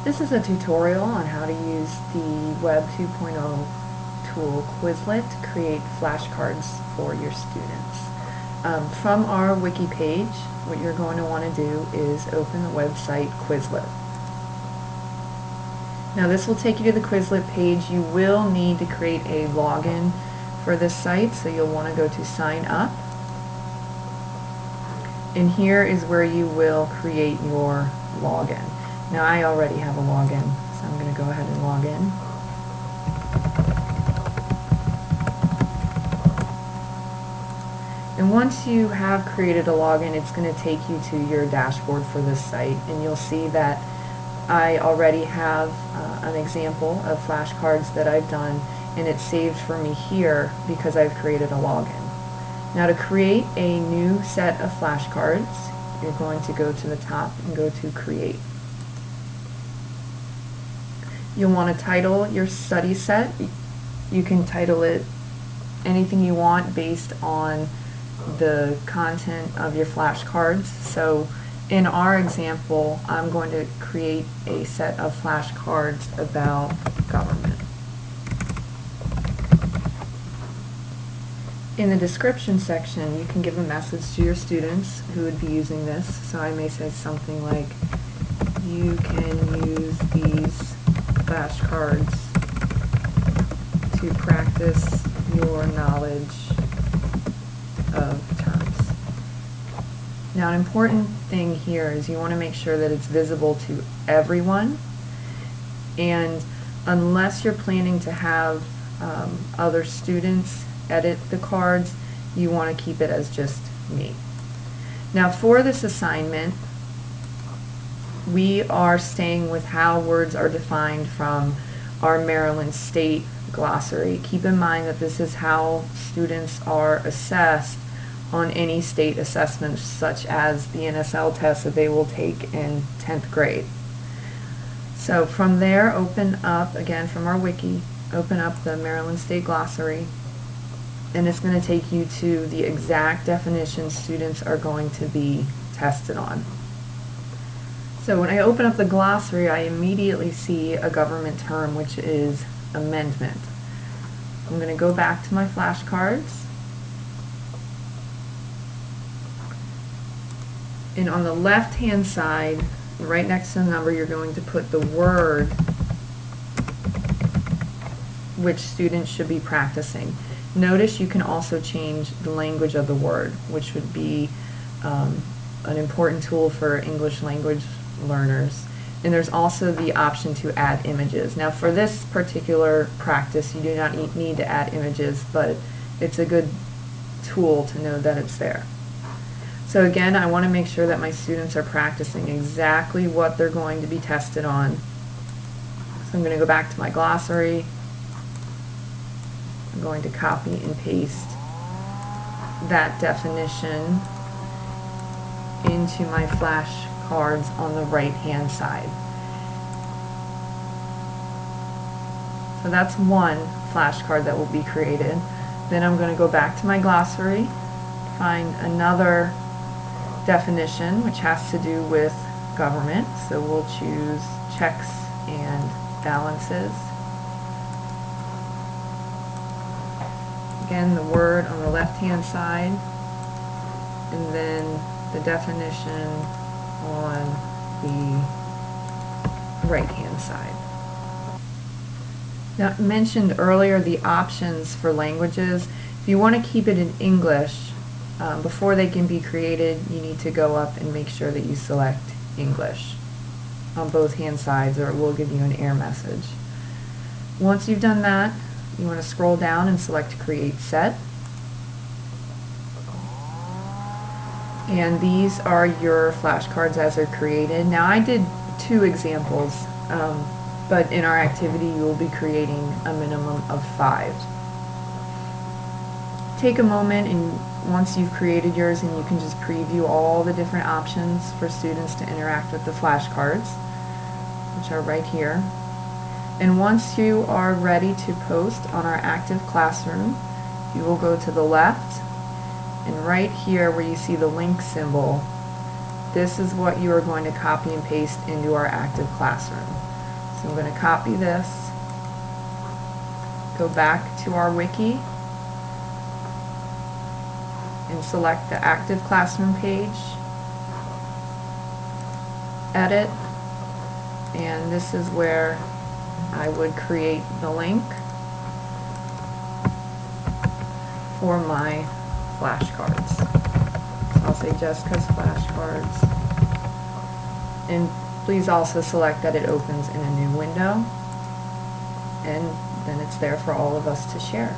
This is a tutorial on how to use the Web 2.0 tool Quizlet to create flashcards for your students. From our wiki page, what you're going to want to do is open the website Quizlet. Now this will take you to the Quizlet page. You will need to create a login for this site, so you'll want to go to sign up. And here is where you will create your login. Now I already have a login, so I'm going to go ahead and log in. And once you have created a login, it's going to take you to your dashboard for this site, and you'll see that I already have an example of flashcards that I've done, and it's saved for me here because I've created a login. Now to create a new set of flashcards, you're going to go to the top and go to Create. You'll want to title your study set. You can title it anything you want based on the content of your flashcards. So in our example, I'm going to create a set of flashcards about government. In the description section, you can give a message to your students who would be using this. So I may say something like, you can use these flashcards to practice your knowledge of terms. Now an important thing here is you want to make sure that it's visible to everyone, and unless you're planning to have other students edit the cards, you want to keep it as just me. Now for this assignment, we are staying with how words are defined from our Maryland State glossary. Keep in mind that this is how students are assessed on any state assessments, such as the NSL test that they will take in 10th grade. So from there, open up, again from our wiki, open up the Maryland State glossary, and it's going to take you to the exact definition students are going to be tested on. So when I open up the glossary, I immediately see a government term, which is amendment. I'm going to go back to my flashcards, and on the left hand side, right next to the number, you're going to put the word which students should be practicing. Notice you can also change the language of the word, which would be an important tool for English language learners. And there's also the option to add images. Now for this particular practice, you do not need to add images, but it's a good tool to know that it's there. So again, I want to make sure that my students are practicing exactly what they're going to be tested on. So I'm going to go back to my glossary. I'm going to copy and paste that definition into my flashcards on the right hand side. So that's one flashcard that will be created. Then I'm going to go back to my glossary, find another definition which has to do with government. So we'll choose checks and balances. Again, the word on the left hand side, and then the definition on the right hand side. Now, I mentioned earlier the options for languages. If you want to keep it in English, before they can be created, you need to go up and make sure that you select English on both hand sides, or it will give you an error message. Once you've done that, you want to scroll down and select Create Set. And these are your flashcards as they're created. Now I did 2 examples, but in our activity you will be creating a minimum of 5. Take a moment, and once you've created yours, and you can just preview all the different options for students to interact with the flashcards, which are right here. And once you are ready to post on our active classroom, you will go to the left, and right here where you see the link symbol, this is what you are going to copy and paste into our active classroom. So I'm going to copy this, go back to our wiki, and select the active classroom page, edit, and this is where I would create the link for my flashcards. So I'll say Jessica's flashcards, and please also select that it opens in a new window, and then it's there for all of us to share.